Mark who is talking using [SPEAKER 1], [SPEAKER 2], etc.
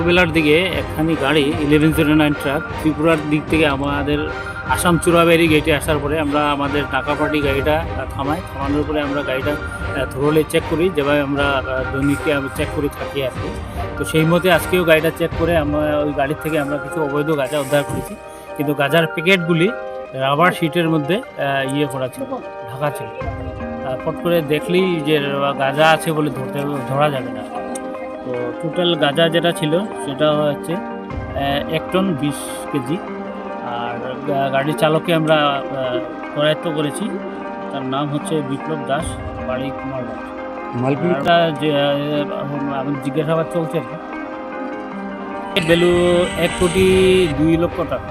[SPEAKER 1] দুপুরবেলার দিকে একখানি গাড়ি 1109 ট্রাক ত্রিপুরার দিক থেকে আমাদের আসাম চূড়াবাড়ি গেটে আসার পরে আমরা আমাদের টাকাপাটি গাড়িটা থামানোর পরে আমরা গাড়িটা থ্রোলে চেক করি, যেভাবে আমরা দৈনিককে চেক করে থাকি আর কি। তো সেই মতে আজকেও গাড়িটা চেক করে আমরা ওই গাড়ির থেকে আমরা কিছু অবৈধ গাঁজা উদ্ধার করেছি, কিন্তু গাঁজার প্যাকেটগুলি রাবার শিটের মধ্যে করা ছিল, ঢাকা ছিল। ফট করে দেখলেই যে গাঁজা আছে বলে ধরা যাবে না। তো টোটাল গাঁজা যেটা ছিল সেটা হচ্ছে 1 টন 20 কেজি। আর গাড়ির চালককে আমরা করায়ত্ত করেছি, তার নাম হচ্ছে বিপ্লব দাস, বাড়ি কুমারঘাট। মালটা যে আমাদের জিজ্ঞাসাবাদ চলছে আর কি। ভ্যালু 1,02,00,000 টাকা।